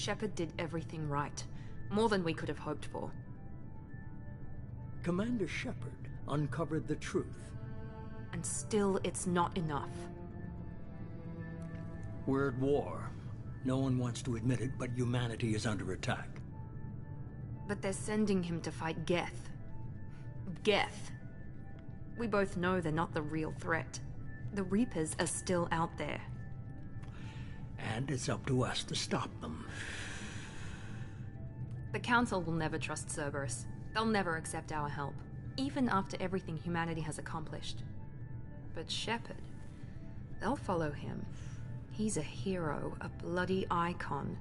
Shepard did everything right. More than we could have hoped for. Commander Shepard uncovered the truth. And still, it's not enough. We're at war. No one wants to admit it, but humanity is under attack. But they're sending him to fight Geth. Geth. We both know they're not the real threat. The Reapers are still out there. And it's up to us to stop them. The Council will never trust Cerberus. They'll never accept our help, even after everything humanity has accomplished. But Shepard, they'll follow him. He's a hero, a bloody icon.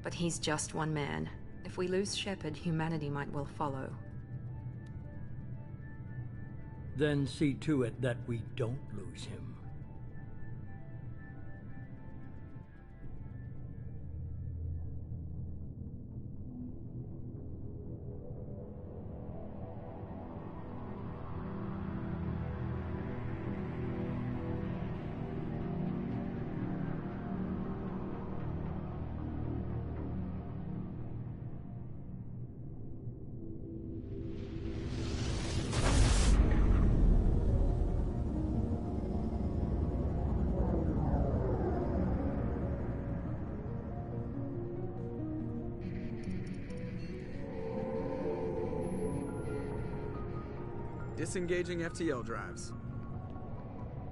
But he's just one man. If we lose Shepard, humanity might well follow. Then see to it that we don't lose him. Disengaging FTL drives.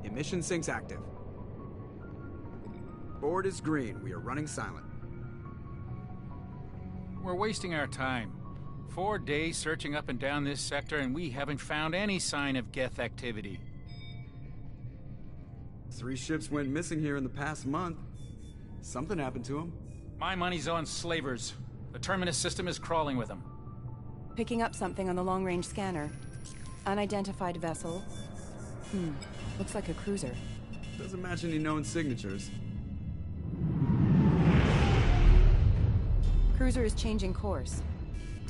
Emission sinks active. Board is green. We are running silent. We're wasting our time. 4 days searching up and down this sector, and we haven't found any sign of Geth activity. 3 ships went missing here in the past month. Something happened to them. My money's on slavers. The Terminus system is crawling with them. Picking up something on the long-range scanner. Unidentified vessel. Looks like a cruiser. Doesn't match any known signatures. Cruiser is changing course.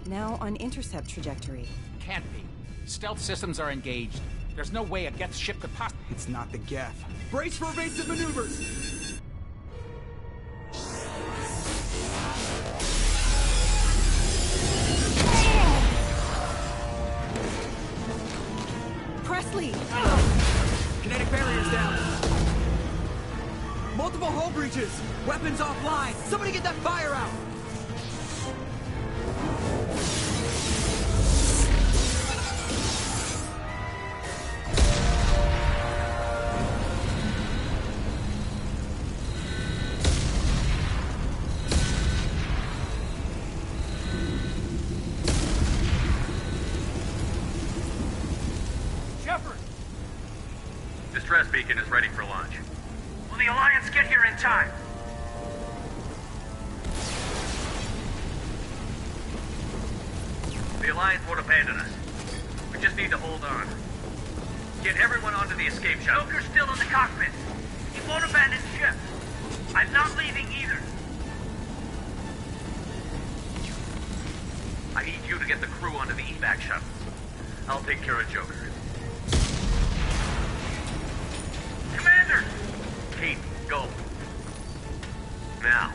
Now on intercept trajectory. Can't be. Stealth systems are engaged. There's no way a Geth ship could possibly... It's not the Geth. Brace for evasive maneuvers! Presley! Kinetic barriers down! Multiple hull breaches! Weapons offline! Somebody get that fire out! Distress beacon is ready for launch. Will the Alliance get here in time? The Alliance won't abandon us. We just need to hold on. Get everyone onto the escape shuttle. Joker's still in the cockpit. He won't abandon ship. I'm not leaving either. I need you to get the crew onto the evac shuttle. I'll take care of Joker. Commander! Kate, go. Now.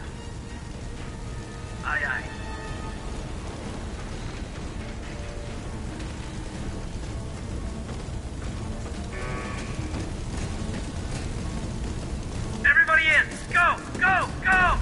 Aye, aye. Everybody in! Go! Go! Go!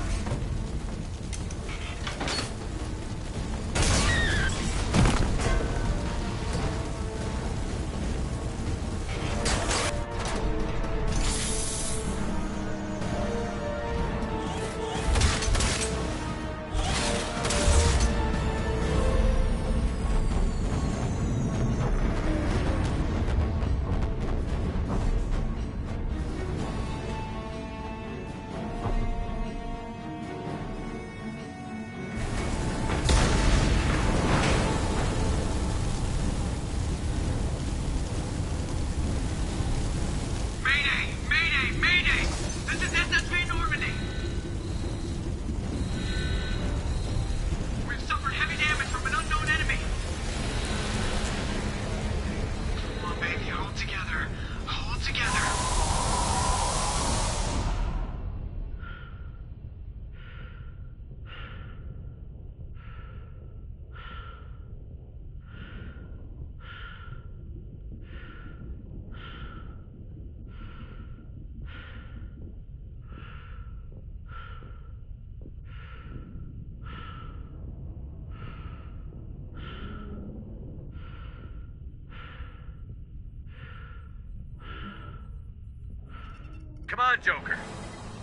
Come on, Joker.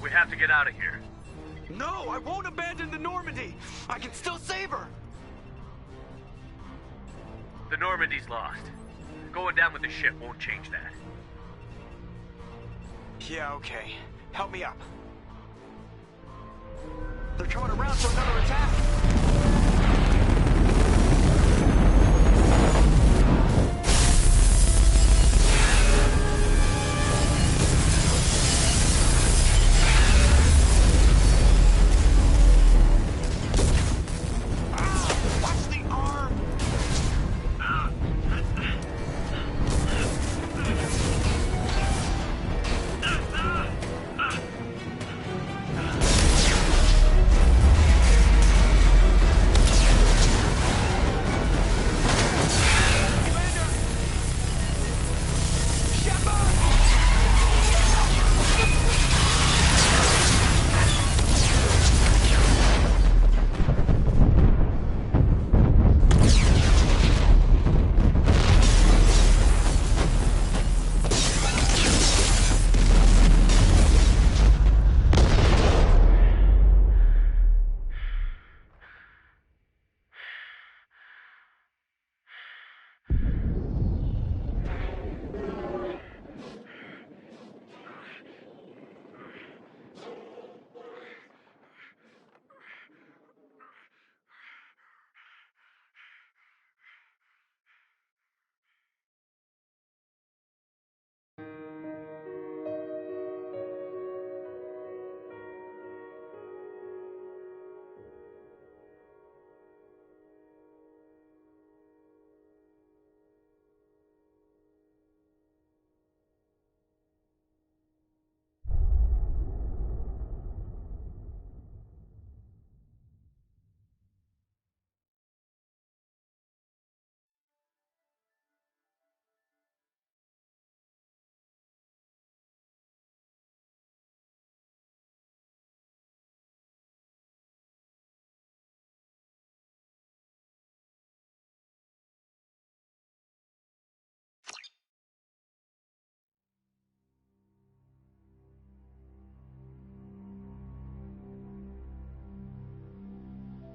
We have to get out of here. No, I won't abandon the Normandy. I can still save her. The Normandy's lost. Going down with the ship won't change that. Yeah, okay. Help me up. They're coming around for another attack.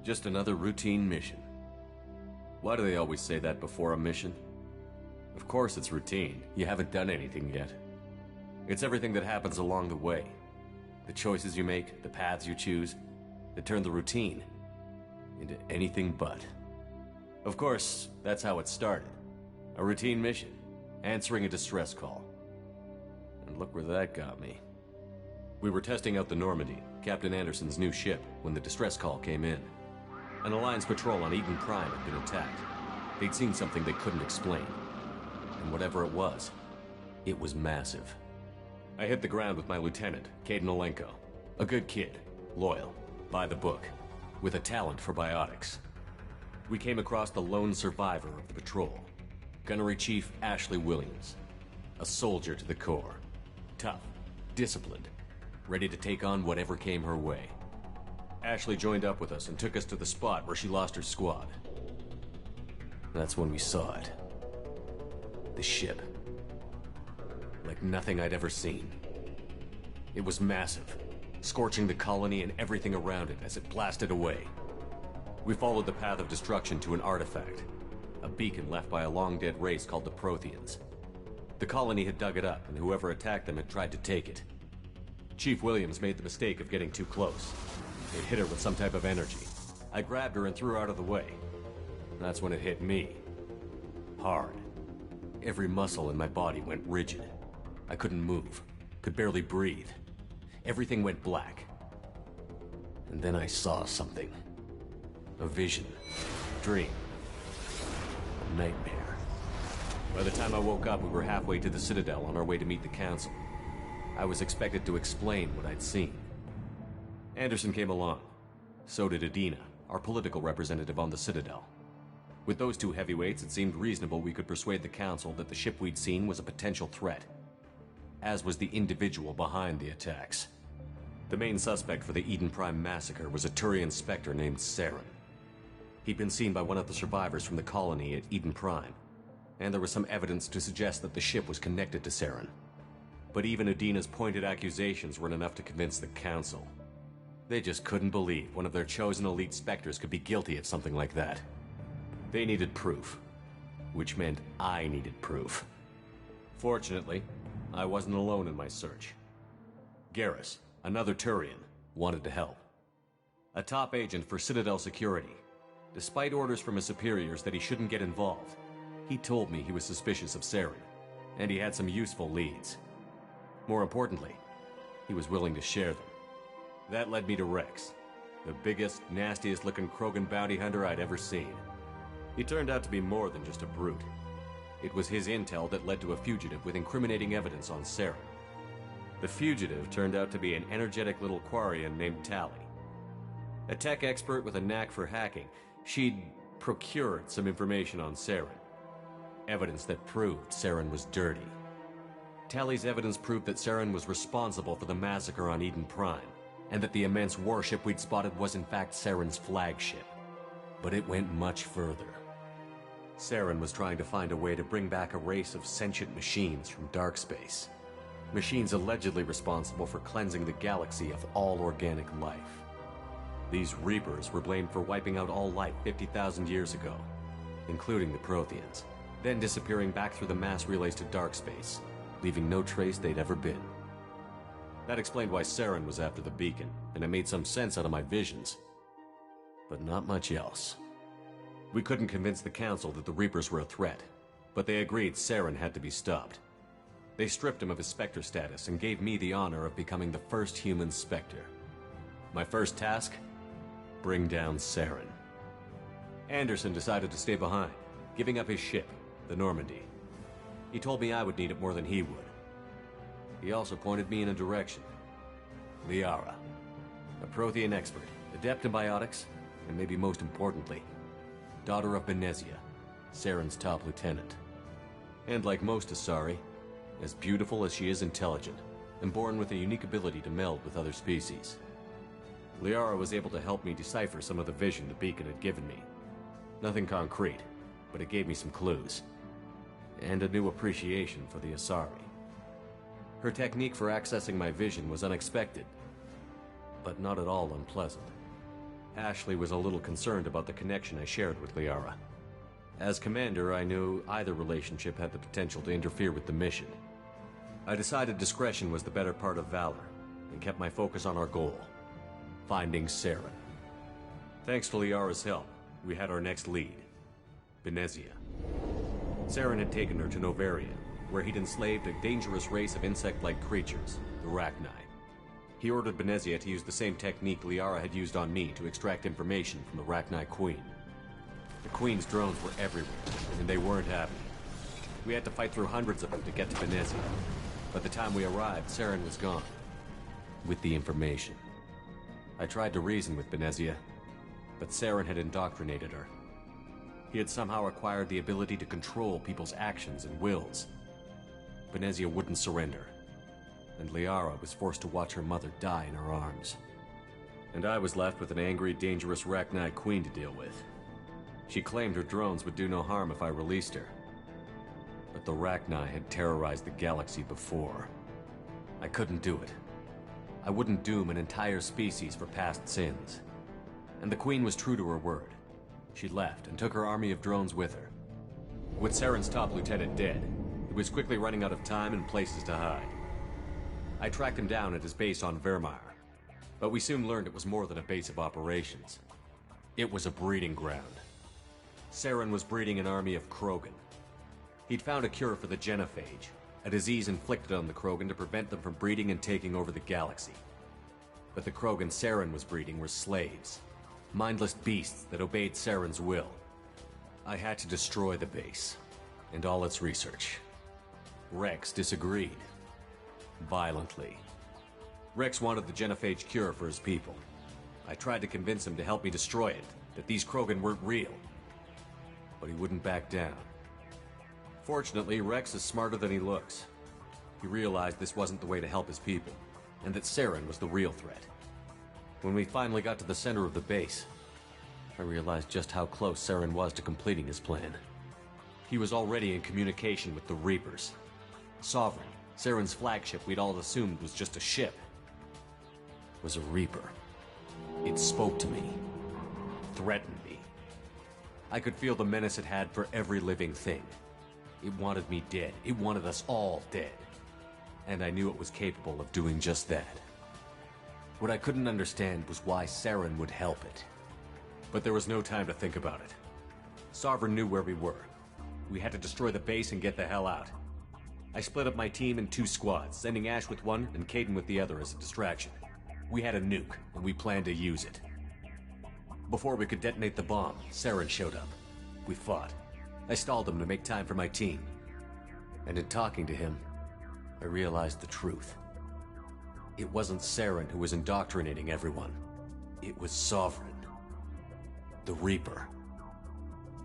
Just another routine mission. Why do they always say that before a mission? Of course it's routine. You haven't done anything yet. It's everything that happens along the way. The choices you make, the paths you choose, that turn the routine into anything but. Of course, that's how it started. A routine mission, answering a distress call. And look where that got me. We were testing out the Normandy, Captain Anderson's new ship, when the distress call came in. An Alliance patrol on Eden Prime had been attacked. They'd seen something they couldn't explain. And whatever it was massive. I hit the ground with my lieutenant, Kaidan Alenko. A good kid, loyal, by the book, with a talent for biotics. We came across the lone survivor of the patrol, Gunnery Chief Ashley Williams. A soldier to the core. Tough, disciplined, ready to take on whatever came her way. Ashley joined up with us and took us to the spot where she lost her squad. That's when we saw it. The ship. Like nothing I'd ever seen. It was massive, scorching the colony and everything around it as it blasted away. We followed the path of destruction to an artifact, a beacon left by a long-dead race called the Protheans. The colony had dug it up, and whoever attacked them had tried to take it. Chief Williams made the mistake of getting too close. It hit her with some type of energy. I grabbed her and threw her out of the way. That's when it hit me. Hard. Every muscle in my body went rigid. I couldn't move, could barely breathe. Everything went black. And then I saw something. A vision. Dream. A nightmare. By the time I woke up, we were halfway to the Citadel on our way to meet the Council. I was expected to explain what I'd seen. Anderson came along. So did Adina, our political representative on the Citadel. With those two heavyweights, it seemed reasonable we could persuade the Council that the ship we'd seen was a potential threat. As was the individual behind the attacks. The main suspect for the Eden Prime massacre was a Turian Spectre named Saren. He'd been seen by one of the survivors from the colony at Eden Prime, and there was some evidence to suggest that the ship was connected to Saren. But even Udina's pointed accusations weren't enough to convince the Council. They just couldn't believe one of their chosen elite Spectres could be guilty of something like that. They needed proof, which meant I needed proof. Fortunately, I wasn't alone in my search. Garrus, another Turian, wanted to help. A top agent for Citadel Security. Despite orders from his superiors that he shouldn't get involved, he told me he was suspicious of Saren, and he had some useful leads. More importantly, he was willing to share them. That led me to Rex, the biggest, nastiest-looking Krogan bounty hunter I'd ever seen. He turned out to be more than just a brute. It was his intel that led to a fugitive with incriminating evidence on Saren. The fugitive turned out to be an energetic little Quarian named Tali. A tech expert with a knack for hacking, she'd procured some information on Saren. Evidence that proved Saren was dirty. Tali's evidence proved that Saren was responsible for the massacre on Eden Prime, and that the immense warship we'd spotted was in fact Saren's flagship. But it went much further. Saren was trying to find a way to bring back a race of sentient machines from dark space. Machines allegedly responsible for cleansing the galaxy of all organic life. These Reapers were blamed for wiping out all life 50,000 years ago, including the Protheans, then disappearing back through the mass relays to dark space, leaving no trace they'd ever been. That explained why Saren was after the beacon, and it made some sense out of my visions. But not much else. We couldn't convince the Council that the Reapers were a threat, but they agreed Saren had to be stopped. They stripped him of his Spectre status and gave me the honor of becoming the first human Spectre. My first task? Bring down Saren. Anderson decided to stay behind, giving up his ship, the Normandy. He told me I would need it more than he would. He also pointed me in a direction. Liara, a Prothean expert, adept in biotics, and maybe most importantly, daughter of Benezia, Saren's top lieutenant. And like most Asari, as beautiful as she is intelligent, and born with a unique ability to meld with other species. Liara was able to help me decipher some of the vision the beacon had given me. Nothing concrete, but it gave me some clues. And a new appreciation for the Asari. Her technique for accessing my vision was unexpected, but not at all unpleasant. Ashley was a little concerned about the connection I shared with Liara. As commander, I knew either relationship had the potential to interfere with the mission. I decided discretion was the better part of valor, and kept my focus on our goal, finding Saren. Thanks to Liara's help, we had our next lead, Benezia. Saren had taken her to Noveria, where he'd enslaved a dangerous race of insect-like creatures, the Rachni. He ordered Benezia to use the same technique Liara had used on me to extract information from the Rachni Queen. The Queen's drones were everywhere, and they weren't happy. We had to fight through hundreds of them to get to Benezia. By the time we arrived, Saren was gone, with the information. I tried to reason with Benezia, but Saren had indoctrinated her. He had somehow acquired the ability to control people's actions and wills. Benezia wouldn't surrender, and Liara was forced to watch her mother die in her arms. And I was left with an angry, dangerous Rachni Queen to deal with. She claimed her drones would do no harm if I released her. But the Rachni had terrorized the galaxy before. I couldn't do it. I wouldn't doom an entire species for past sins. And the Queen was true to her word. She left and took her army of drones with her. With Saren's top lieutenant dead, he was quickly running out of time and places to hide. I tracked him down at his base on Vermeer, but we soon learned it was more than a base of operations. It was a breeding ground. Saren was breeding an army of Krogan. He'd found a cure for the genophage, a disease inflicted on the Krogan to prevent them from breeding and taking over the galaxy. But the Krogan Saren was breeding were slaves, mindless beasts that obeyed Saren's will. I had to destroy the base, and all its research. Rex disagreed. Violently. Rex wanted the genophage cure for his people. I tried to convince him to help me destroy it, that these Krogan weren't real. But he wouldn't back down. Fortunately, Rex is smarter than he looks. He realized this wasn't the way to help his people, and that Saren was the real threat. When we finally got to the center of the base, I realized just how close Saren was to completing his plan. He was already in communication with the Reapers. Sovereign, Saren's flagship we'd all assumed was just a ship was a Reaper. It spoke to me, threatened me. I could feel the menace it had for every living thing. It wanted me dead. It wanted us all dead. And I knew it was capable of doing just that. What I couldn't understand was why Saren would help it. But there was no time to think about it. Sovereign knew where we were. We had to destroy the base and get the hell out. I split up my team in 2 squads, sending Ash with one and Kaidan with the other as a distraction. We had a nuke, and we planned to use it. Before we could detonate the bomb, Saren showed up. We fought. I stalled him to make time for my team. And in talking to him, I realized the truth. It wasn't Saren who was indoctrinating everyone. It was Sovereign. The Reaper.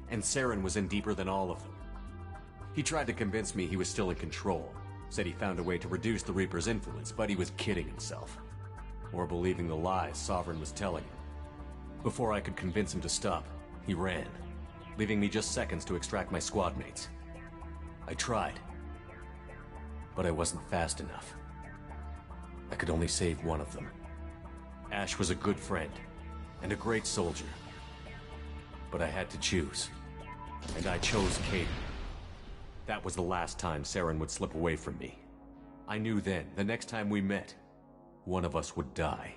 And Saren was in deeper than all of them. He tried to convince me he was still in control. Said he found a way to reduce the Reaper's influence, but he was kidding himself. Or believing the lies Sovereign was telling him. Before I could convince him to stop, he ran, leaving me just seconds to extract my squad mates. I tried, but I wasn't fast enough. I could only save one of them. Ash was a good friend, and a great soldier. But I had to choose, and I chose Kaidan. That was the last time Saren would slip away from me. I knew then, the next time we met, one of us would die.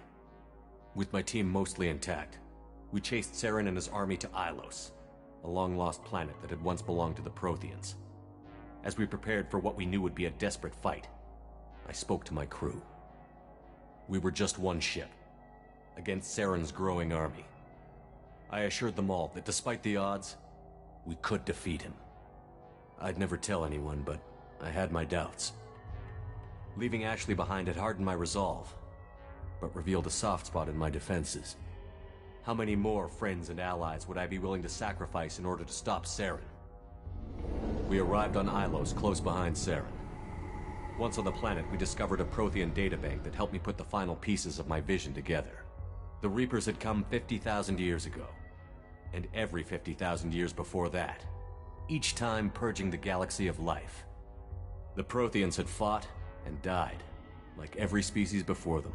With my team mostly intact, we chased Saren and his army to Ilos, a long-lost planet that had once belonged to the Protheans. As we prepared for what we knew would be a desperate fight, I spoke to my crew. We were just one ship, against Saren's growing army. I assured them all that despite the odds, we could defeat him. I'd never tell anyone, but I had my doubts. Leaving Ashley behind had hardened my resolve, but revealed a soft spot in my defenses. How many more friends and allies would I be willing to sacrifice in order to stop Saren? We arrived on Ilos, close behind Saren. Once on the planet, we discovered a Prothean databank that helped me put the final pieces of my vision together. The Reapers had come 50,000 years ago, and every 50,000 years before that, each time purging the galaxy of life. The Protheans had fought and died, like every species before them.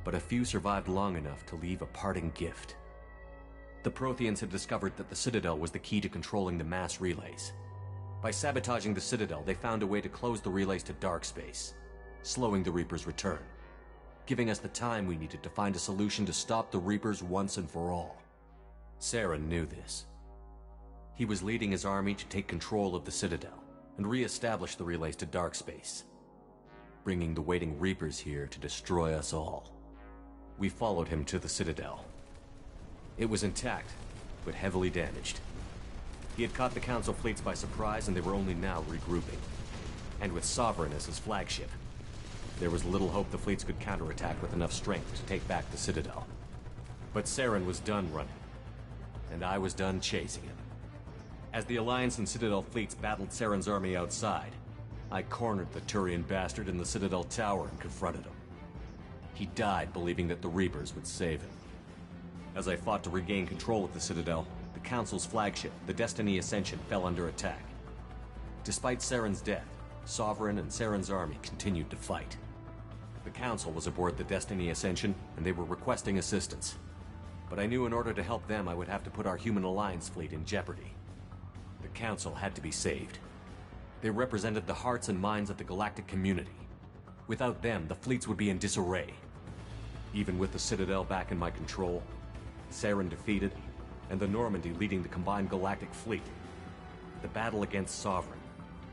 But a few survived long enough to leave a parting gift. The Protheans had discovered that the Citadel was the key to controlling the mass relays. By sabotaging the Citadel, they found a way to close the relays to dark space, slowing the Reapers' return, giving us the time we needed to find a solution to stop the Reapers once and for all. Saren knew this. He was leading his army to take control of the Citadel and re-establish the relays to dark space, bringing the waiting Reapers here to destroy us all. We followed him to the Citadel. It was intact, but heavily damaged. He had caught the Council fleets by surprise, and they were only now regrouping. And with Sovereign as his flagship, there was little hope the fleets could counterattack with enough strength to take back the Citadel. But Saren was done running, and I was done chasing him. As the Alliance and Citadel fleets battled Saren's army outside, I cornered the Turian bastard in the Citadel tower and confronted him. He died believing that the Reapers would save him. As I fought to regain control of the Citadel, the Council's flagship, the Destiny Ascension, fell under attack. Despite Saren's death, Sovereign and Saren's army continued to fight. The Council was aboard the Destiny Ascension, and they were requesting assistance. But I knew in order to help them, I would have to put our Human Alliance fleet in jeopardy. The Council had to be saved. They represented the hearts and minds of the galactic community. Without them, the fleets would be in disarray. Even with the Citadel back in my control, Saren defeated, and the Normandy leading the combined galactic fleet, the battle against Sovereign,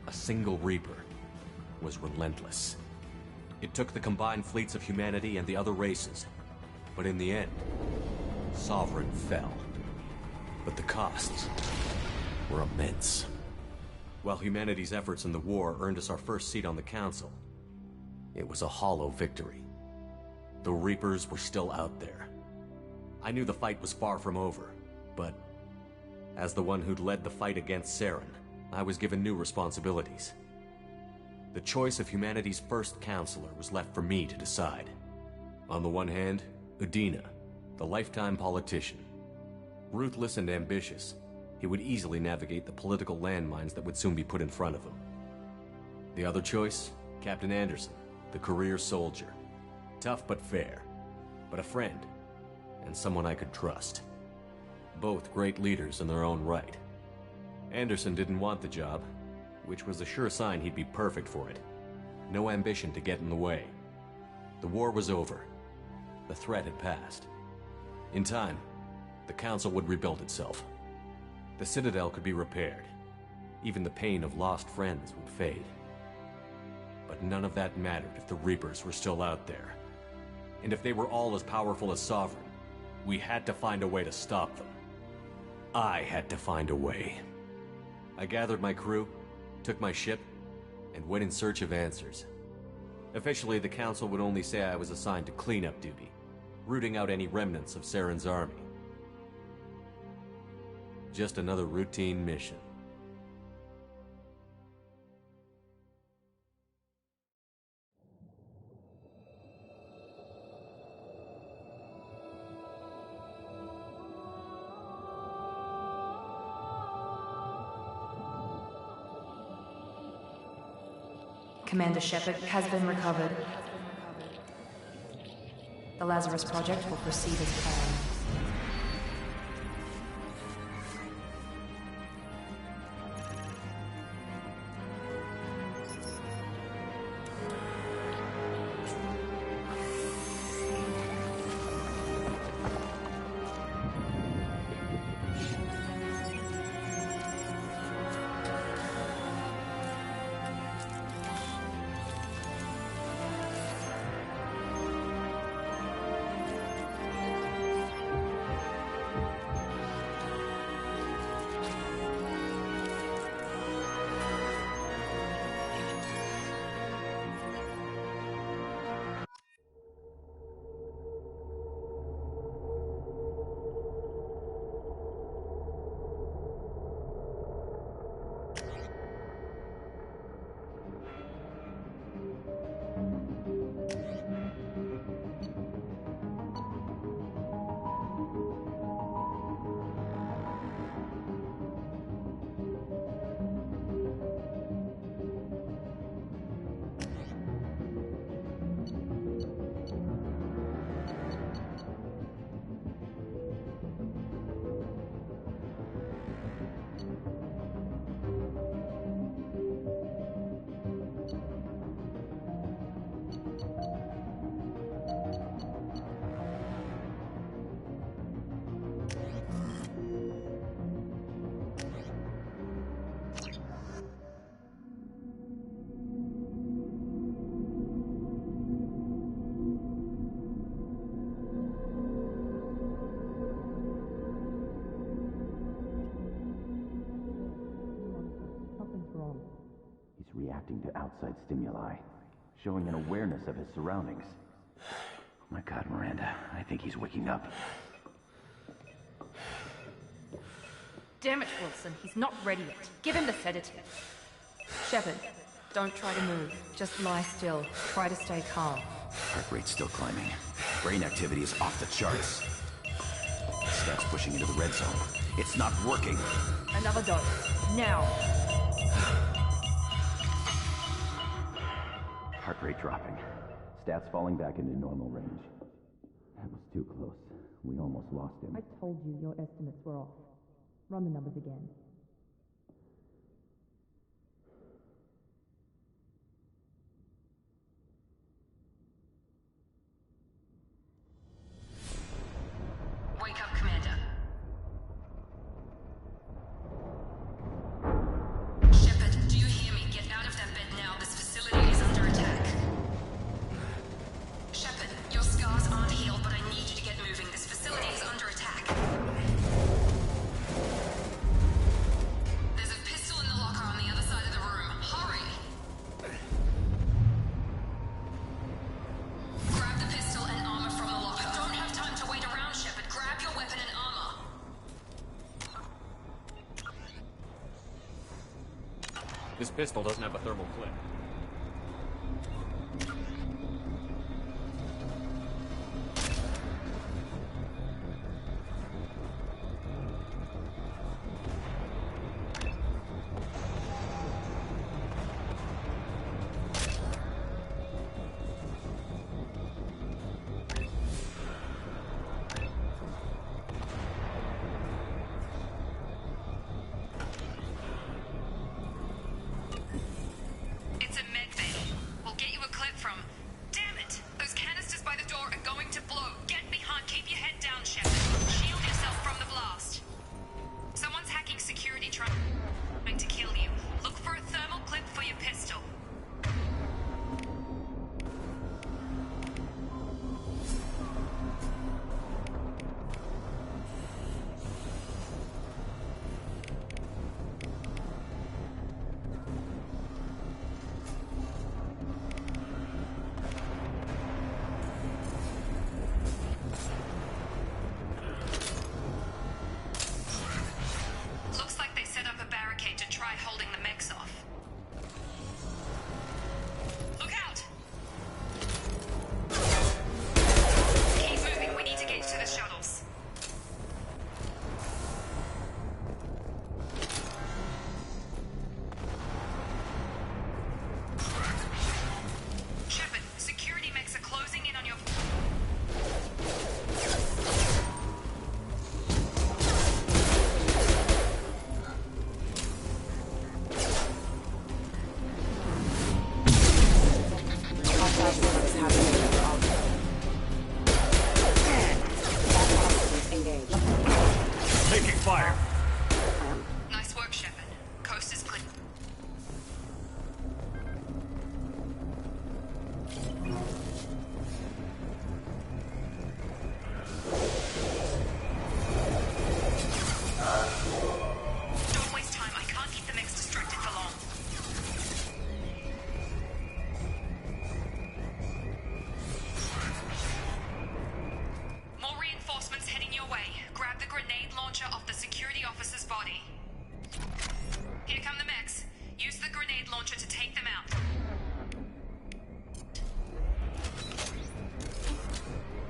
a single Reaper, was relentless. It took the combined fleets of humanity and the other races, but in the end, Sovereign fell. But the costs were immense. While humanity's efforts in the war earned us our first seat on the Council, it was a hollow victory. The Reapers were still out there. I knew the fight was far from over, but as the one who'd led the fight against Saren, I was given new responsibilities. The choice of humanity's first counselor was left for me to decide. On the one hand, Udina, the lifetime politician. Ruthless and ambitious, he would easily navigate the political landmines that would soon be put in front of him. The other choice Captain Anderson, the career soldier. Tough but fair, but a friend, and someone I could trust. Both great leaders in their own right. Anderson didn't want the job, which was a sure sign he'd be perfect for it. No ambition to get in the way. The war was over. The threat had passed. In time, the Council would rebuild itself. The Citadel could be repaired. Even the pain of lost friends would fade. But none of that mattered if the Reapers were still out there. And if they were all as powerful as Sovereign, we had to find a way to stop them. I had to find a way. I gathered my crew, took my ship, and went in search of answers. Officially, the Council would only say I was assigned to cleanup duty, rooting out any remnants of Saren's army. Just another routine mission. Commander Shepard has been recovered. The Lazarus Project will proceed as planned. Reacting to outside stimuli, showing an awareness of his surroundings. Oh my God, Miranda, I think he's waking up. Damn it, Wilson, he's not ready yet. Give him the sedative. Shepard, don't try to move. Just lie still. Try to stay calm. Heart rate's still climbing. Brain activity is off the charts. Stats pushing into the red zone. It's not working. Another dose. Now. Heart rate dropping. Stats falling back into normal range. That was too close. We almost lost him. I told you your estimates were off. Run the numbers again. Wake up, Commander. Shepard, do you hear me? Get out of that bed now. This facility is under attack. Shepard, your scars aren't healed, but I need you to get moving. This facility is under attack. There's a pistol in the locker on the other side of the room. Hurry! Grab the pistol and armor from the locker. Don't have time to wait around, Shepard. Grab your weapon and armor. This pistol doesn't have a thermal clip.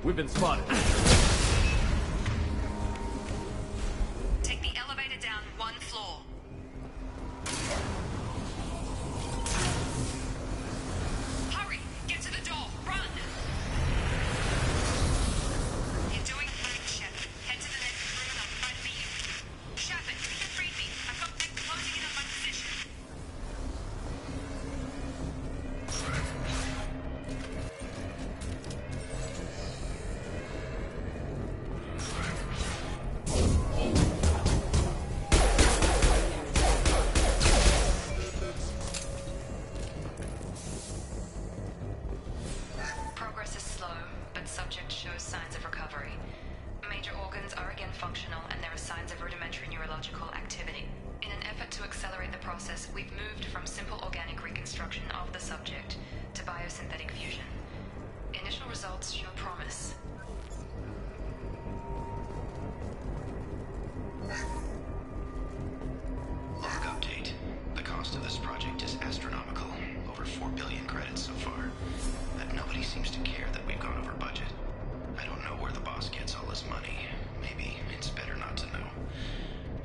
We've been spotted. Take the elevator down 1 floor. Hurry! Get to the door! Run! You're doing fine, Shepard. Head to the next room and I'll try to meet you. Shepard, you can read me. I've got men closing in on my position. Progress is slow, but subject shows signs of recovery. Major organs are again functional, and there are signs of rudimentary neurological activity. In an effort to accelerate the process, we've moved from simple organic reconstruction of the subject to biosynthetic fusion. Initial results show promise. Log update. The cost of this project is astronomical. Over 4 billion credits so far. But nobody seems to care that we've gone over budget. I don't know where the boss gets all his money. Maybe it's better not to know.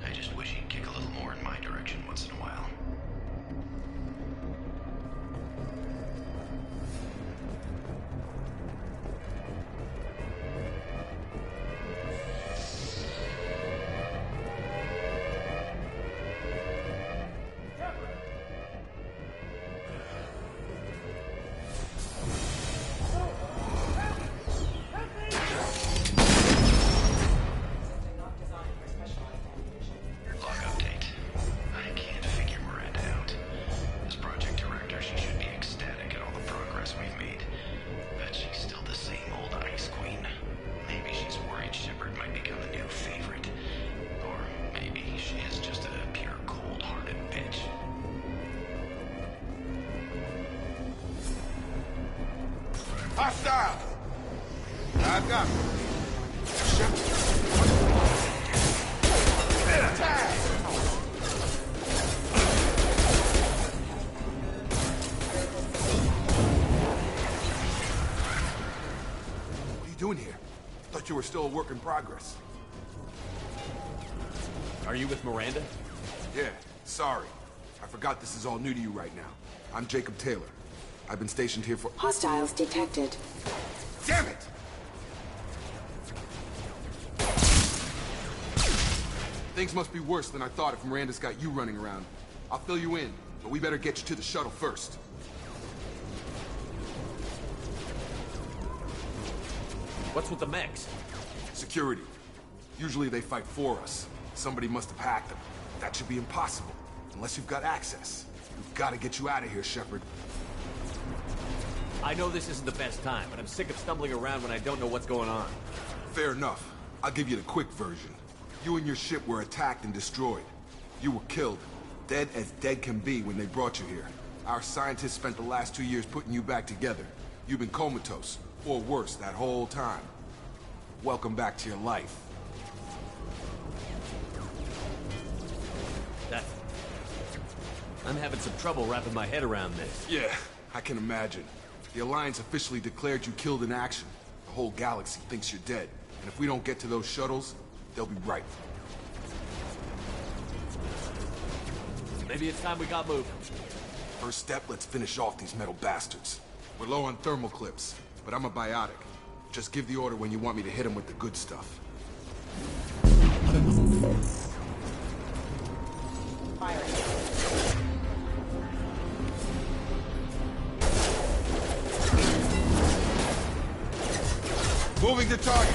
I just wish he'd kick a little more in my direction once in a while. Log update. I can't figure Miranda out. As project director, she should be ecstatic at all the progress we've made. But she's still the same old ice queen. Maybe she's worried Shepard might become the new favorite. Or maybe she is just a pure cold-hearted bitch. Hostile! I've got him. Attack! What are you doing here? Thought you were still a work in progress. Are you with Miranda? Yeah, sorry. I forgot this is all new to you right now. I'm Jacob Taylor. I've been stationed here for— Hostiles detected. Damn it! Things must be worse than I thought if Miranda's got you running around. I'll fill you in, but we better get you to the shuttle first. What's with the mechs? Security. Usually they fight for us. Somebody must have hacked them. That should be impossible, unless you've got access. We've got to get you out of here, Shepard. I know this isn't the best time, but I'm sick of stumbling around when I don't know what's going on. Fair enough. I'll give you the quick version. You and your ship were attacked and destroyed. You were killed. Dead as dead can be when they brought you here. Our scientists spent the last 2 years putting you back together. You've been comatose, or worse, that whole time. Welcome back to your life. I'm having some trouble wrapping my head around this. Yeah, I can imagine. The Alliance officially declared you killed in action. The whole galaxy thinks you're dead. And if we don't get to those shuttles, they'll be right. Maybe it's time we got moving. First step, let's finish off these metal bastards. We're low on thermal clips, but I'm a biotic. Just give the order when you want me to hit them with the good stuff. Moving to target.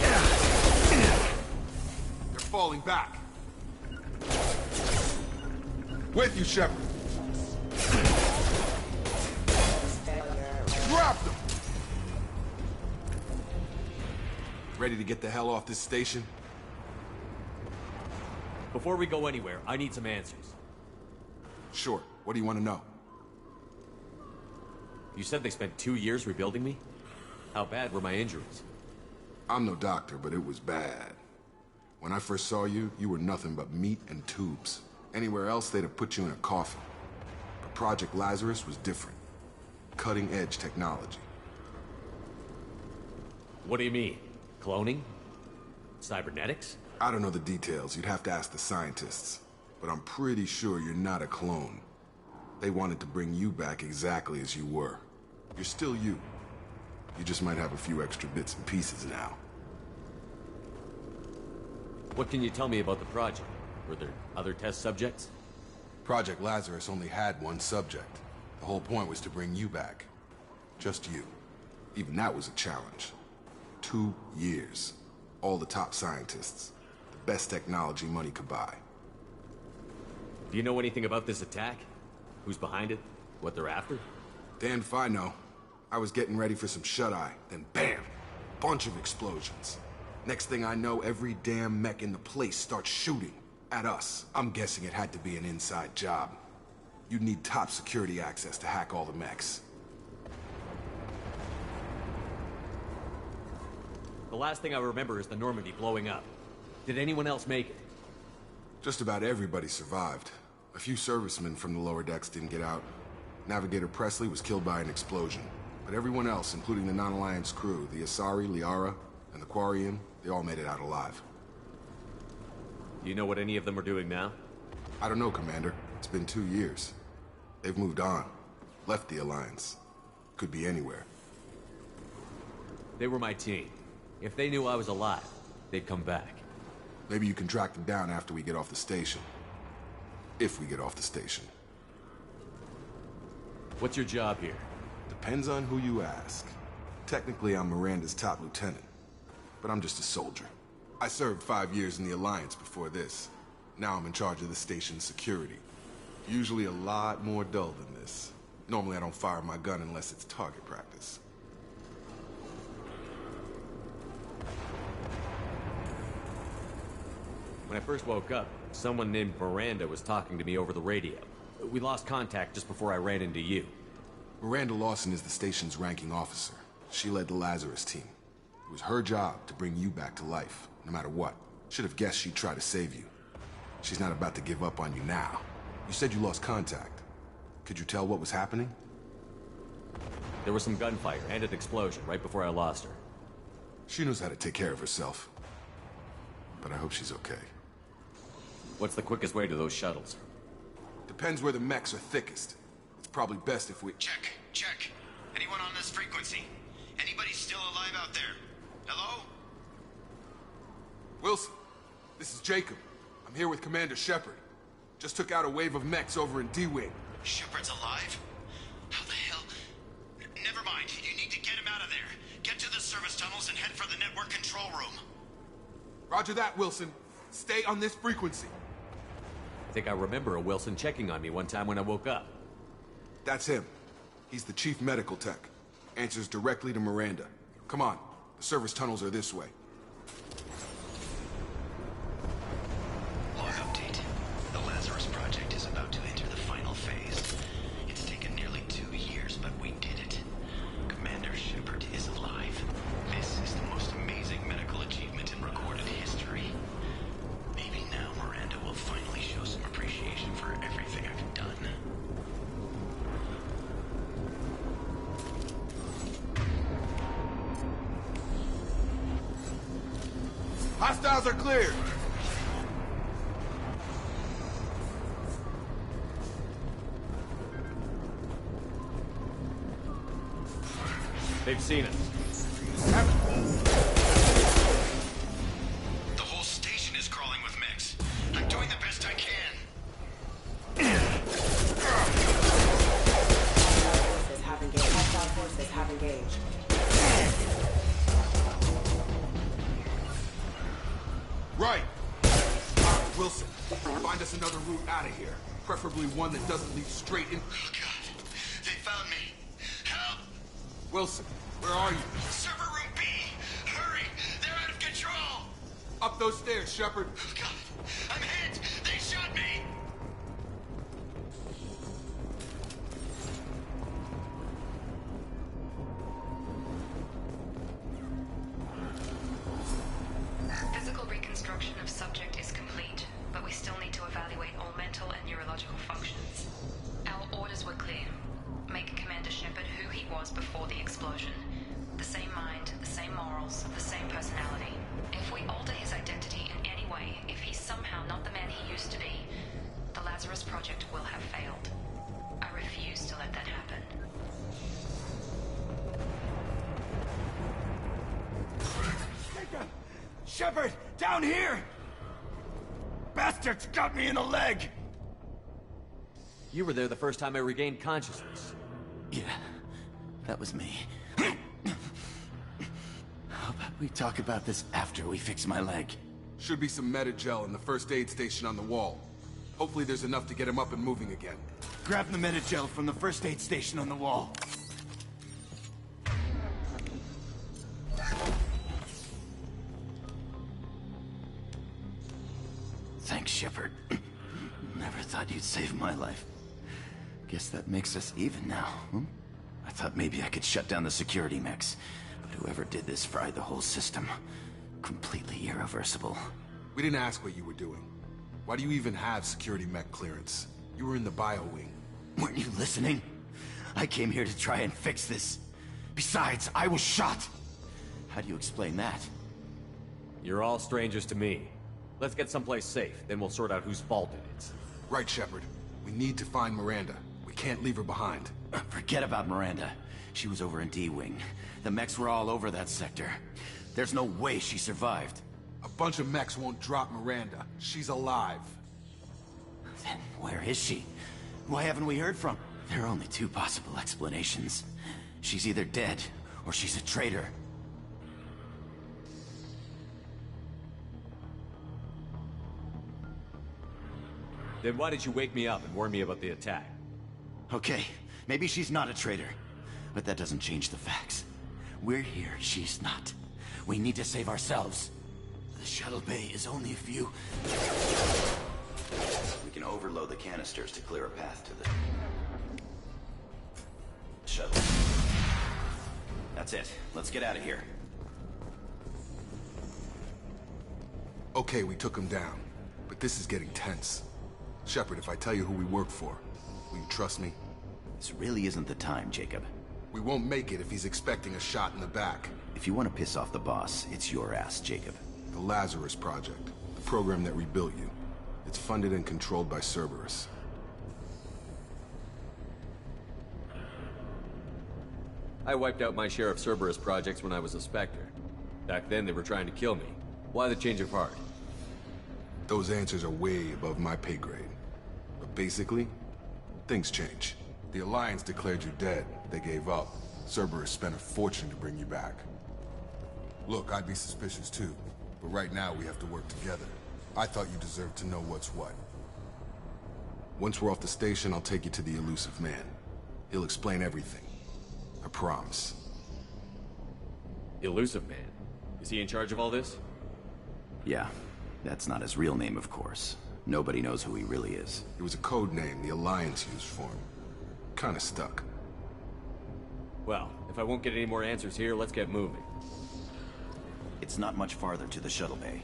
They're falling back. With you, Shepard. Drop them! Ready to get the hell off this station? Before we go anywhere, I need some answers. Sure. What do you want to know? You said they spent 2 years rebuilding me? How bad were my injuries? I'm no doctor, but it was bad. When I first saw you, you were nothing but meat and tubes. Anywhere else, they'd have put you in a coffin. But Project Lazarus was different. Cutting-edge technology. What do you mean? Cloning? Cybernetics? I don't know the details. You'd have to ask the scientists. But I'm pretty sure you're not a clone. They wanted to bring you back exactly as you were. You're still you. You just might have a few extra bits and pieces now. What can you tell me about the project? Were there other test subjects? Project Lazarus only had one subject. The whole point was to bring you back. Just you. Even that was a challenge. 2 years. All the top scientists. The best technology money could buy. Do you know anything about this attack? Who's behind it? What they're after? Damned if I know. I was getting ready for some shut-eye, then BAM! Bunch of explosions. Next thing I know, every damn mech in the place starts shooting. At us. I'm guessing it had to be an inside job. You'd need top security access to hack all the mechs. The last thing I remember is the Normandy blowing up. Did anyone else make it? Just about everybody survived. A few servicemen from the lower decks didn't get out. Navigator Presley was killed by an explosion. But everyone else, including the non-Alliance crew, the Asari, Liara, and the Quarian, they all made it out alive. Do you know what any of them are doing now? I don't know, Commander. It's been 2 years. They've moved on. Left the Alliance. Could be anywhere. They were my team. If they knew I was alive, they'd come back. Maybe you can track them down after we get off the station. If we get off the station. What's your job here? Depends on who you ask. Technically, I'm Miranda's top lieutenant. But I'm just a soldier. I served 5 years in the Alliance before this. Now I'm in charge of the station's security. Usually a lot more dull than this. Normally I don't fire my gun unless it's target practice. When I first woke up, someone named Miranda was talking to me over the radio. We lost contact just before I ran into you. Miranda Lawson is the station's ranking officer. She led the Lazarus team. It was her job to bring you back to life, no matter what. Should have guessed she'd try to save you. She's not about to give up on you now. You said you lost contact. Could you tell what was happening? There was some gunfire and an explosion right before I lost her. She knows how to take care of herself. But I hope she's okay. What's the quickest way to those shuttles? Depends where the mechs are thickest. It's probably best if we... Check. Anyone on this frequency? Anybody still alive out there? Hello? Wilson, this is Jacob. I'm here with Commander Shepard. Just took out a wave of mechs over in D-Wing. Shepard's alive? How the hell? Never mind. You need to get him out of there. Get to the service tunnels and head for the network control room. Roger that, Wilson. Stay on this frequency. I think I remember a Wilson checking on me one time when I woke up. That's him. He's the chief medical tech. Answers directly to Miranda. Come on. The service tunnels are this way. Log update. The Lazarus Project is about to enter the final phase. It's taken nearly 2 years, but we did it. Commander Shepard is alive. This is the most amazing medical achievement in recorded history. Maybe now Miranda will finally show some appreciation for everything I've done. Hostiles are cleared! They've seen us. The whole station is crawling with mechs. I'm doing the best I can. Forces have engaged. Hostile forces have engaged. Right! Wilson, find us another route out of here. Preferably one that doesn't lead straight in... Oh, God. They found me. Help! Wilson, where are you? Server room B! Hurry! They're out of control! Up those stairs, Shepard. Oh, God! I'm hit! They shot me! Physical reconstruction of subject is complete, but we still need to evaluate all mental and neurological functions. Our orders were clear. Make Commander Shepard who he was before the explosion. The same mind, the same morals, the same personality. Cerberus project will have failed. I refuse to let that happen. Shepard! Down here! Bastards got me in the leg! You were there the first time I regained consciousness. Yeah, that was me. How about we talk about this after we fix my leg? Should be some Medi-gel in the first aid station on the wall. Hopefully there's enough to get him up and moving again. Grab the Medi-gel from the first aid station on the wall. Thanks, Shepard. Never thought you'd save my life. Guess that makes us even now, hmm? I thought maybe I could shut down the security mechs, but whoever did this fried the whole system. Completely irreversible. We didn't ask what you were doing. Why do you even have security mech clearance? You were in the bio wing. Weren't you listening? I came here to try and fix this. Besides, I was shot. How do you explain that? You're all strangers to me. Let's get someplace safe, then we'll sort out whose fault it is. Right, Shepard. We need to find Miranda. We can't leave her behind. Forget about Miranda. She was over in D-Wing. The mechs were all over that sector. There's no way she survived. A bunch of mechs won't drop Miranda. She's alive. Then where is she? Why haven't we heard from her? There are only two possible explanations. She's either dead, or she's a traitor. Then why did you wake me up and warn me about the attack? Okay, maybe she's not a traitor. But that doesn't change the facts. We're here, she's not. We need to save ourselves. The shuttle bay is only a few... We can overload the canisters to clear a path to the shuttle. That's it. Let's get out of here. Okay, we took him down. But this is getting tense. Shepard, if I tell you who we work for, will you trust me? This really isn't the time, Jacob. We won't make it if he's expecting a shot in the back. If you want to piss off the boss, it's your ass, Jacob. The Lazarus Project, the program that rebuilt you. It's funded and controlled by Cerberus. I wiped out my share of Cerberus projects when I was a Spectre. Back then they were trying to kill me. Why the change of heart? Those answers are way above my pay grade. But basically, things change. The Alliance declared you dead. They gave up. Cerberus spent a fortune to bring you back. Look, I'd be suspicious too. But right now we have to work together. I thought you deserved to know what's what. Once we're off the station, I'll take you to the Elusive Man. He'll explain everything. I promise. Elusive Man? Is he in charge of all this? Yeah. That's not his real name, of course. Nobody knows who he really is. It was a code name the Alliance used for him. Kinda stuck. Well, if I won't get any more answers here, let's get moving. It's not much farther to the shuttle bay.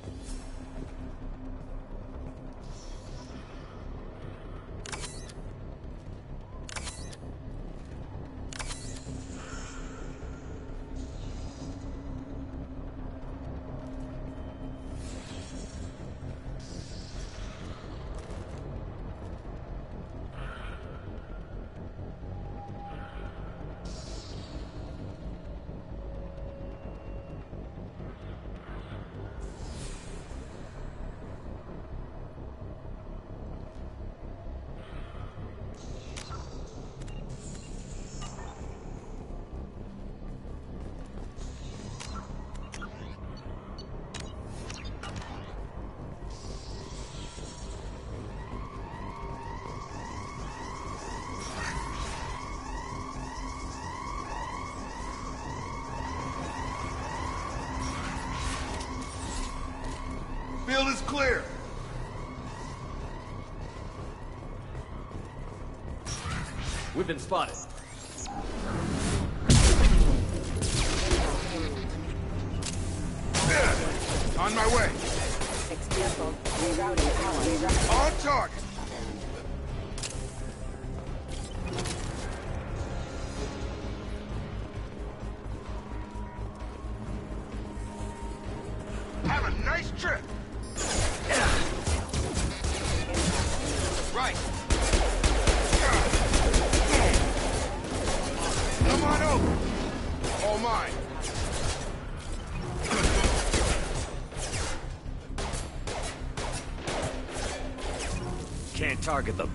Field is clear. We've been spotted. On my way. On target. Have a nice trip. Right. right! Come on over! All mine. Can't target them.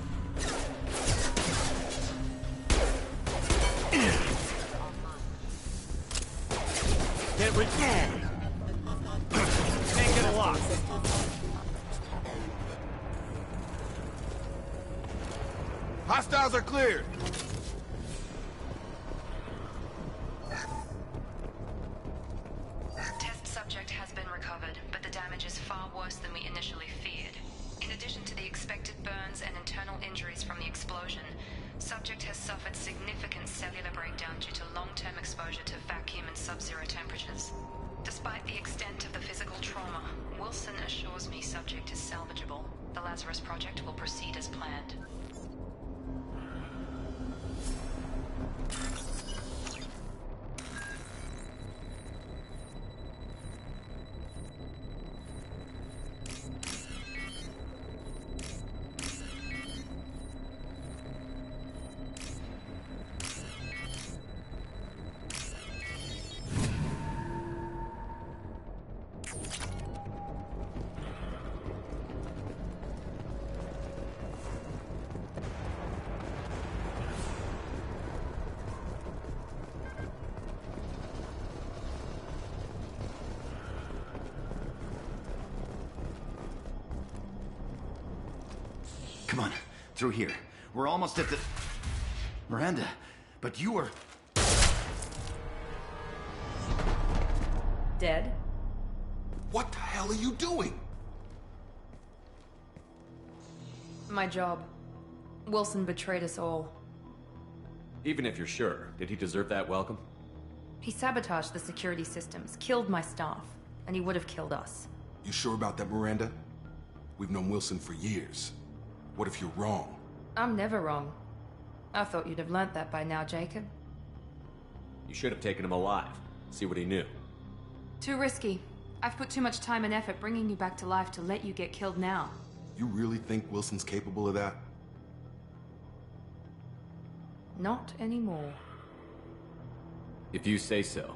Can't reach. Can't get a lock. Hostiles are cleared. Test subject has been recovered, but the damage is far worse than we initially feared. In addition to the expected burns and internal injuries from the explosion, subject has suffered significant cellular breakdown due to long-term exposure to vacuum and sub-zero temperatures. Despite the extent of the physical trauma, Wilson assures me subject is salvageable. The Lazarus Project will proceed as planned. Come on, through here. We're almost at the... Miranda, but you were... Dead? What the hell are you doing? My job. Wilson betrayed us all. Even if you're sure, did he deserve that welcome? He sabotaged the security systems, killed my staff, and he would have killed us. You sure about that, Miranda? We've known Wilson for years. What if you're wrong? I'm never wrong. I thought you'd have learnt that by now, Jacob. You should have taken him alive. See what he knew. Too risky. I've put too much time and effort bringing you back to life to let you get killed now. You really think Wilson's capable of that? Not anymore. If you say so.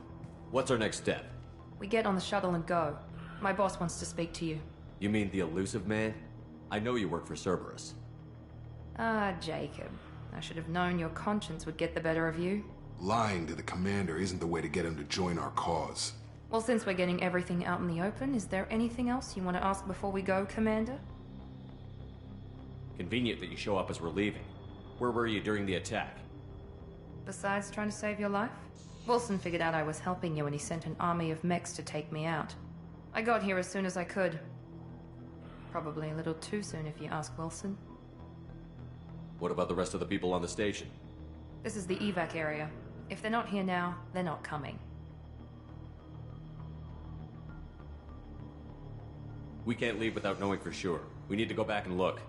What's our next step? We get on the shuttle and go. My boss wants to speak to you. You mean the elusive man? I know you work for Cerberus. Ah, Jacob. I should have known your conscience would get the better of you. Lying to the commander isn't the way to get him to join our cause. Well, since we're getting everything out in the open, is there anything else you want to ask before we go, Commander? Convenient that you show up as we're leaving. Where were you during the attack? Besides trying to save your life? Wilson figured out I was helping you when he sent an army of mechs to take me out. I got here as soon as I could. Probably a little too soon if you ask Wilson. What about the rest of the people on the station? This is the evac area. If they're not here now, they're not coming. We can't leave without knowing for sure. We need to go back and look.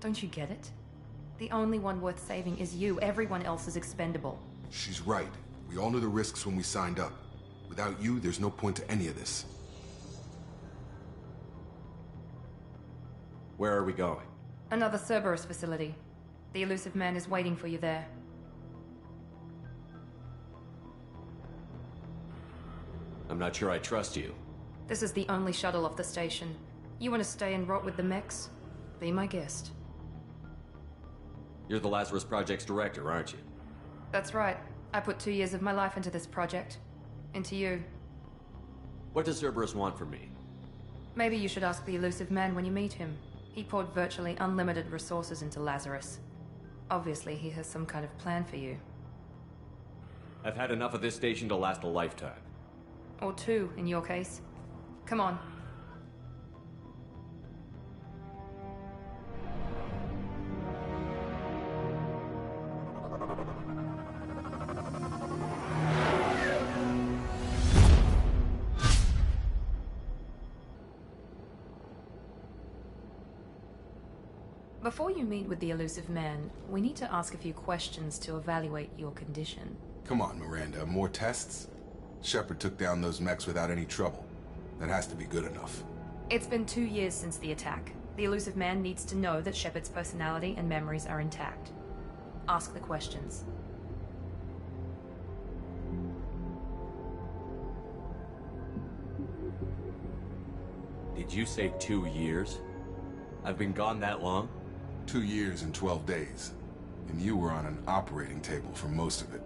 Don't you get it? The only one worth saving is you. Everyone else is expendable. She's right. We all knew the risks when we signed up. Without you, there's no point to any of this. Where are we going? Another Cerberus facility. The elusive man is waiting for you there. I'm not sure I trust you. This is the only shuttle off the station. You want to stay and rot with the mechs? Be my guest. You're the Lazarus Project's director, aren't you? That's right. I put 2 years of my life into this project. Into you. What does Cerberus want from me? Maybe you should ask the elusive man when you meet him. He poured virtually unlimited resources into Lazarus. Obviously, he has some kind of plan for you. I've had enough of this station to last a lifetime. Or 2, in your case. Come on. Before you meet with the elusive man, we need to ask a few questions to evaluate your condition. Come on, Miranda. More tests? Shepard took down those mechs without any trouble. That has to be good enough. It's been 2 years since the attack. The Illusive Man needs to know that Shepard's personality and memories are intact. Ask the questions. Did you say 2 years? I've been gone that long? 2 years and 12 days. And you were on an operating table for most of it.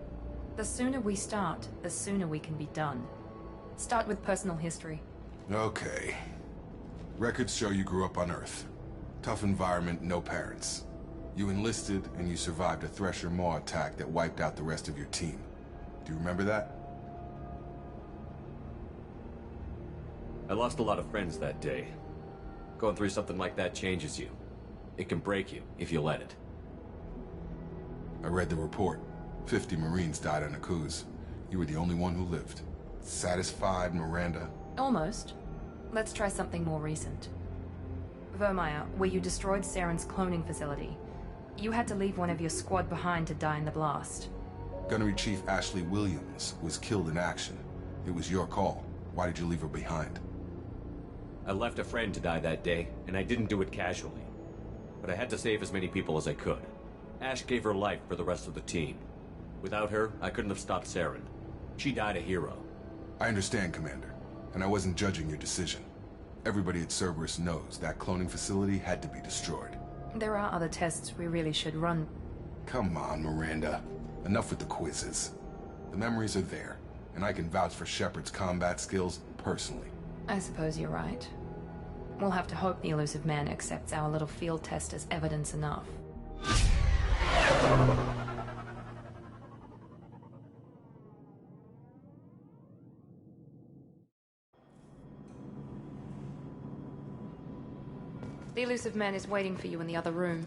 The sooner we start, the sooner we can be done. Start with personal history. Okay. Records show you grew up on Earth. Tough environment, no parents. You enlisted, and you survived a Thresher Maw attack that wiped out the rest of your team. Do you remember that? I lost a lot of friends that day. Going through something like that changes you. It can break you, if you let it. I read the report. 50 Marines died on Akuz. You were the only one who lived. Satisfied, Miranda? Almost. Let's try something more recent. Vermeer, where you destroyed Saren's cloning facility. You had to leave one of your squad behind to die in the blast. Gunnery Chief Ashley Williams was killed in action. It was your call. Why did you leave her behind? I left a friend to die that day, and I didn't do it casually. But I had to save as many people as I could. Ash gave her life for the rest of the team. Without her, I couldn't have stopped Saren. She died a hero. I understand, Commander. And I wasn't judging your decision. Everybody at Cerberus knows that cloning facility had to be destroyed. There are other tests we really should run. Come on, Miranda. Enough with the quizzes. The memories are there, and I can vouch for Shepard's combat skills personally. I suppose you're right. We'll have to hope the Illusive Man accepts our little field test as evidence enough. The Illusive Man is waiting for you in the other room.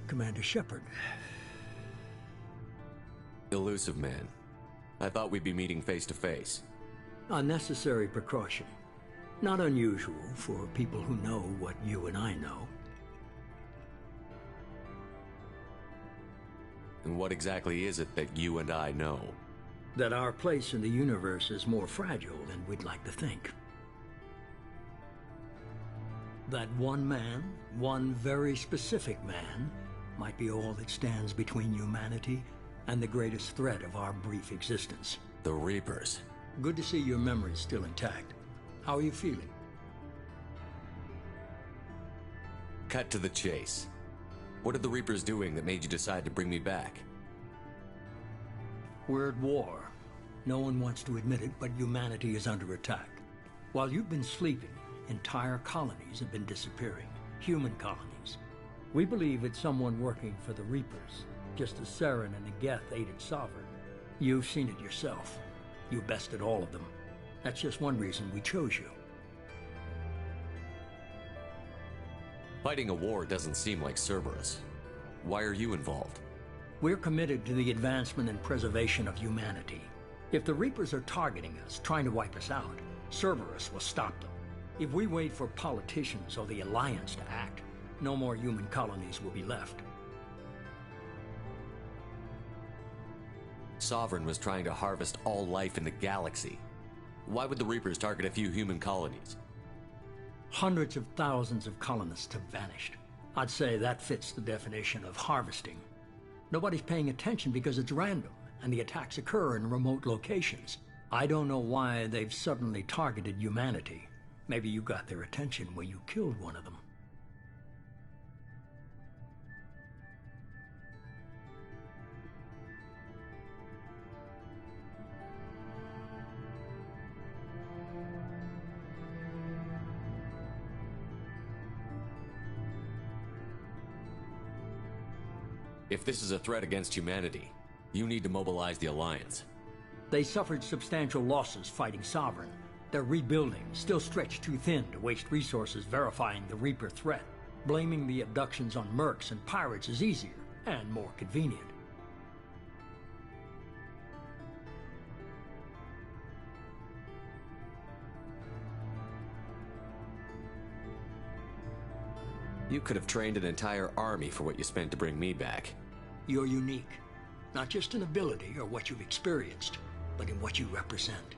Commander Shepard. Illusive Man. I thought we'd be meeting face to face. A necessary precaution. Not unusual for people who know what you and I know. And what exactly is it that you and I know? That our place in the universe is more fragile than we'd like to think. That one man, one very specific man, might be all that stands between humanity and the greatest threat of our brief existence. The Reapers. Good to see your memory's still intact. How are you feeling? Cut to the chase. What are the Reapers doing that made you decide to bring me back? We're at war. No one wants to admit it, but humanity is under attack. While you've been sleeping, entire colonies have been disappearing. Human colonies. We believe it's someone working for the Reapers, just as Saren and Geth aided Sovereign. You've seen it yourself. You bested all of them. That's just one reason we chose you. Fighting a war doesn't seem like Cerberus. Why are you involved? We're committed to the advancement and preservation of humanity. If the Reapers are targeting us, trying to wipe us out, Cerberus will stop them. If we wait for politicians or the Alliance to act, no more human colonies will be left. Sovereign was trying to harvest all life in the galaxy. Why would the Reapers target a few human colonies? Hundreds of thousands of colonists have vanished. I'd say that fits the definition of harvesting. Nobody's paying attention because it's random, and the attacks occur in remote locations. I don't know why they've suddenly targeted humanity. Maybe you got their attention when you killed one of them. If this is a threat against humanity, you need to mobilize the Alliance. They suffered substantial losses fighting Sovereign. They're rebuilding, still stretched too thin to waste resources verifying the Reaper threat. Blaming the abductions on mercs and pirates is easier and more convenient. You could have trained an entire army for what you spent to bring me back. You're unique, not just in ability or what you've experienced, but in what you represent.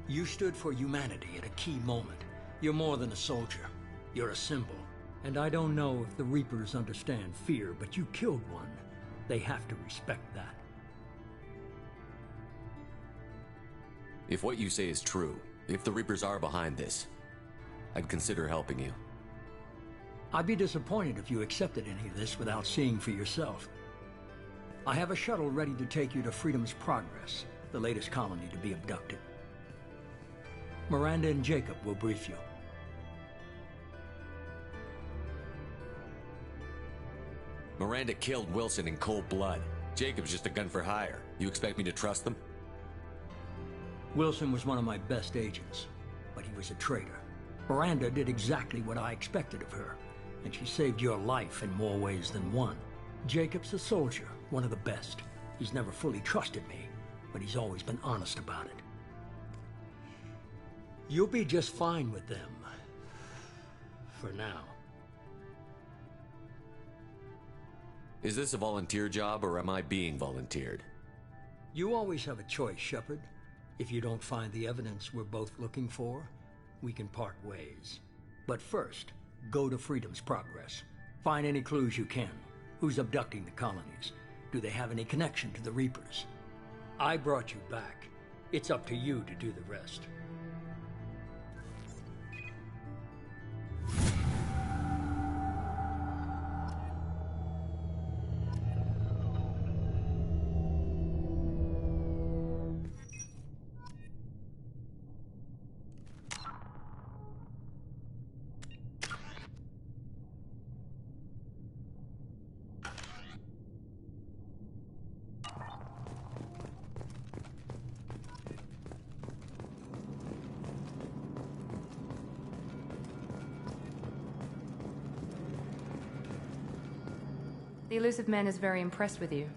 You stood for humanity at a key moment. You're more than a soldier. You're a symbol. And I don't know if the Reapers understand fear, but you killed one. They have to respect that. If what you say is true, if the Reapers are behind this, I'd consider helping you. I'd be disappointed if you accepted any of this without seeing for yourself. I have a shuttle ready to take you to Freedom's Progress, the latest colony to be abducted. Miranda and Jacob will brief you. Miranda killed Wilson in cold blood. Jacob's just a gun for hire. You expect me to trust them? Wilson was one of my best agents, but he was a traitor. Miranda did exactly what I expected of her, and she saved your life in more ways than one. Jacob's a soldier, one of the best. He's never fully trusted me, but he's always been honest about it. You'll be just fine with them. For now. Is this a volunteer job, or am I being volunteered? You always have a choice, Shepard. If you don't find the evidence we're both looking for, we can part ways. But first, go to Freedom's Progress. Find any clues you can. Who's abducting the colonies? Do they have any connection to the Reapers? I brought you back. It's up to you to do the rest. The Illusive Man is very impressed with you.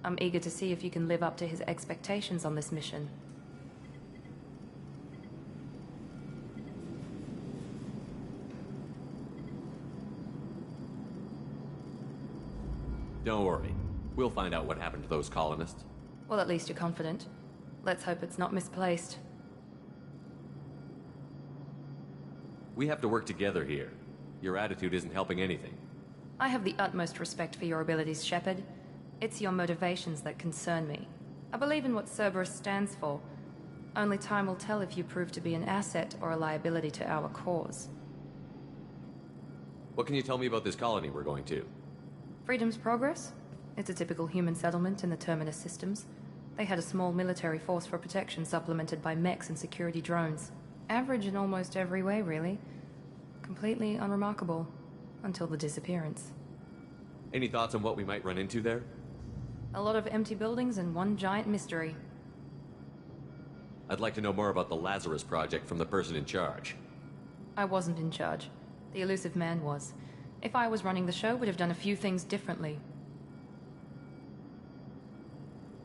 I'm eager to see if you can live up to his expectations on this mission. Don't worry. We'll find out what happened to those colonists. Well, at least you're confident. Let's hope it's not misplaced. We have to work together here. Your attitude isn't helping anything. I have the utmost respect for your abilities, Shepard. It's your motivations that concern me. I believe in what Cerberus stands for. Only time will tell if you prove to be an asset or a liability to our cause. What can you tell me about this colony we're going to? Freedom's Progress? It's a typical human settlement in the Terminus systems. They had a small military force for protection supplemented by mechs and security drones. Average in almost every way, really. Completely unremarkable. Until the disappearance. Any thoughts on what we might run into there? A lot of empty buildings and one giant mystery. I'd like to know more about the Lazarus Project from the person in charge. I wasn't in charge. The Elusive Man was. If I was running the show, would have done a few things differently.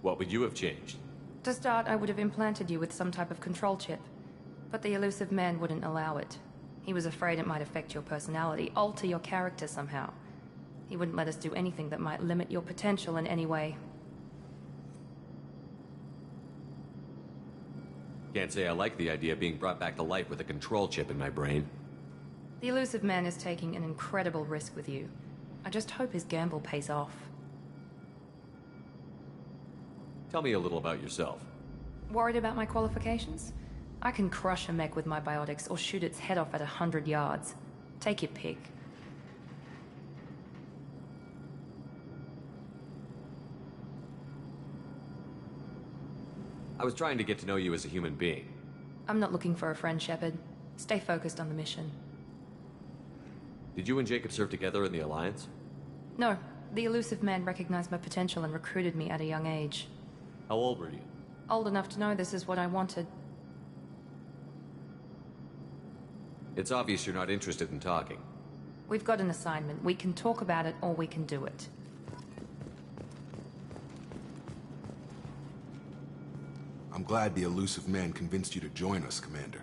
What would you have changed? To start, I would have implanted you with some type of control chip. But the Elusive Man wouldn't allow it. He was afraid it might affect your personality, alter your character somehow. He wouldn't let us do anything that might limit your potential in any way. Can't say I like the idea of being brought back to life with a control chip in my brain. The Elusive Man is taking an incredible risk with you. I just hope his gamble pays off. Tell me a little about yourself. Worried about my qualifications? I can crush a mech with my biotics or shoot its head off at 100 yards. Take your pick. I was trying to get to know you as a human being. I'm not looking for a friend, Shepard. Stay focused on the mission. Did you and Jacob serve together in the Alliance? No. The Elusive Man recognized my potential and recruited me at a young age. How old were you? Old enough to know this is what I wanted. It's obvious you're not interested in talking. We've got an assignment. We can talk about it or we can do it. I'm glad the Elusive Man convinced you to join us, Commander.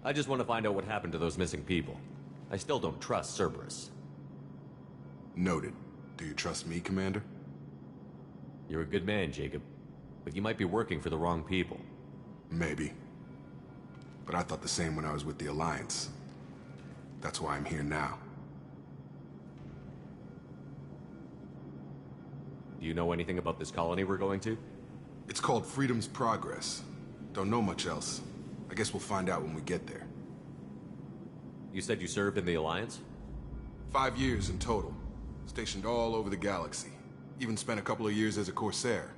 I just want to find out what happened to those missing people. I still don't trust Cerberus. Noted. Do you trust me, Commander? You're a good man, Jacob. But you might be working for the wrong people. Maybe. But I thought the same when I was with the Alliance. That's why I'm here now. Do you know anything about this colony we're going to? It's called Freedom's Progress. Don't know much else. I guess we'll find out when we get there. You said you served in the Alliance? 5 years in total. Stationed all over the galaxy. Even spent a couple of years as a Corsair.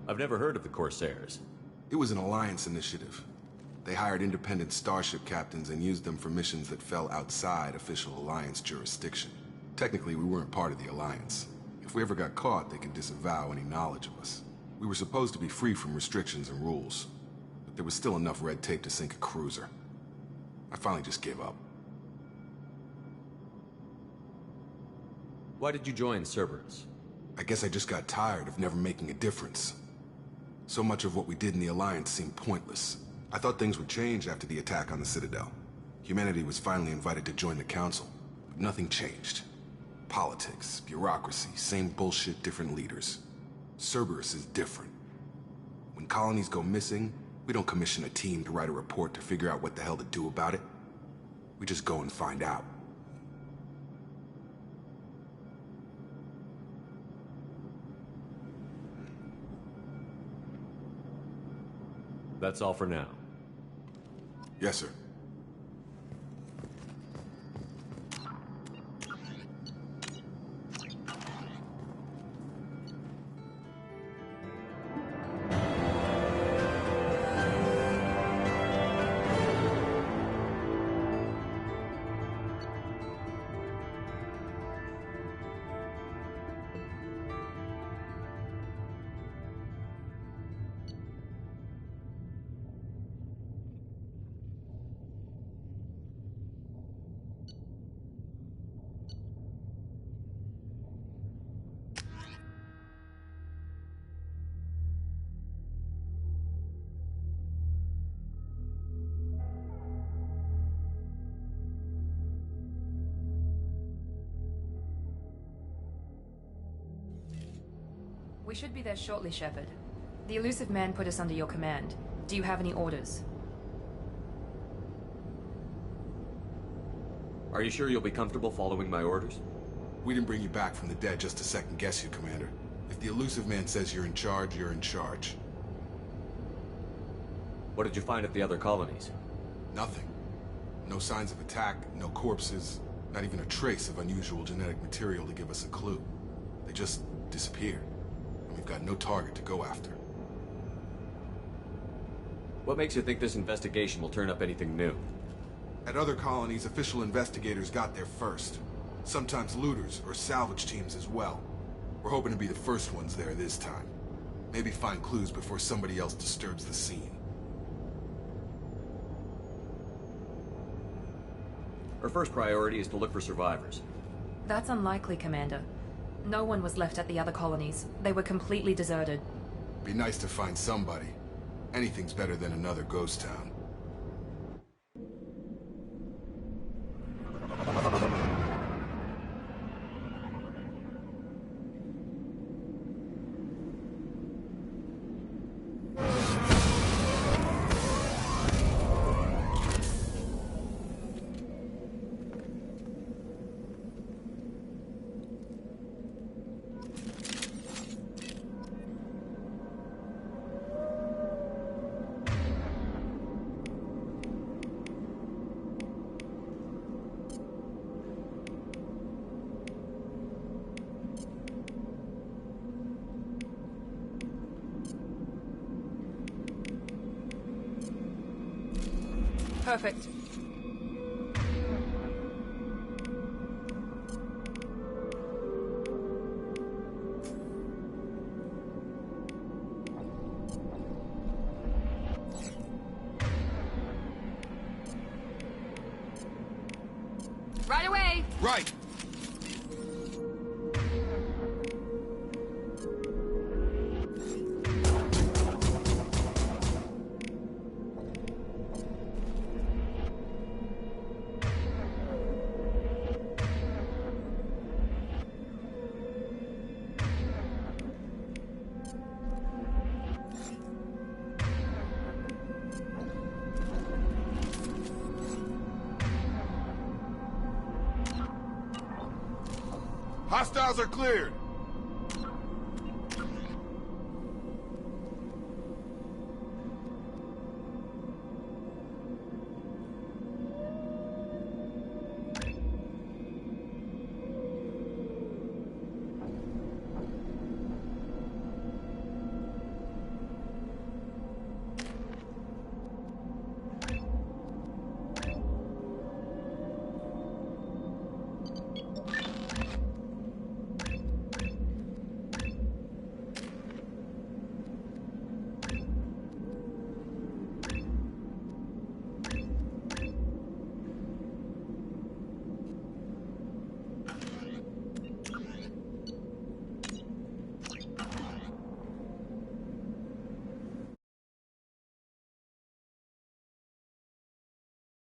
I've never heard of the Corsairs. It was an Alliance initiative. They hired independent starship captains and used them for missions that fell outside official Alliance jurisdiction. Technically, we weren't part of the Alliance. If we ever got caught, they could disavow any knowledge of us. We were supposed to be free from restrictions and rules, but there was still enough red tape to sink a cruiser. I finally just gave up. Why did you join Cerberus? I guess I just got tired of never making a difference. So much of what we did in the Alliance seemed pointless. I thought things would change after the attack on the Citadel. Humanity was finally invited to join the Council, but nothing changed. Politics, bureaucracy, same bullshit, different leaders. Cerberus is different. When colonies go missing, we don't commission a team to write a report to figure out what the hell to do about it. We just go and find out. That's all for now. Yes, sir. We should be there shortly, Shepard. The Illusive Man put us under your command. Do you have any orders? Are you sure you'll be comfortable following my orders? We didn't bring you back from the dead just to second guess you, Commander. If the Illusive Man says you're in charge, you're in charge. What did you find at the other colonies? Nothing. No signs of attack, no corpses, not even a trace of unusual genetic material to give us a clue. They just disappeared, and we've got no target to go after. What makes you think this investigation will turn up anything new? At other colonies, official investigators got there first. Sometimes looters or salvage teams as well. We're hoping to be the first ones there this time. Maybe find clues before somebody else disturbs the scene. Our first priority is to look for survivors. That's unlikely, Commander. No one was left at the other colonies. They were completely deserted. Be nice to find somebody. Anything's better than another ghost town. Perfect. Right away! Right! Hostiles are cleared!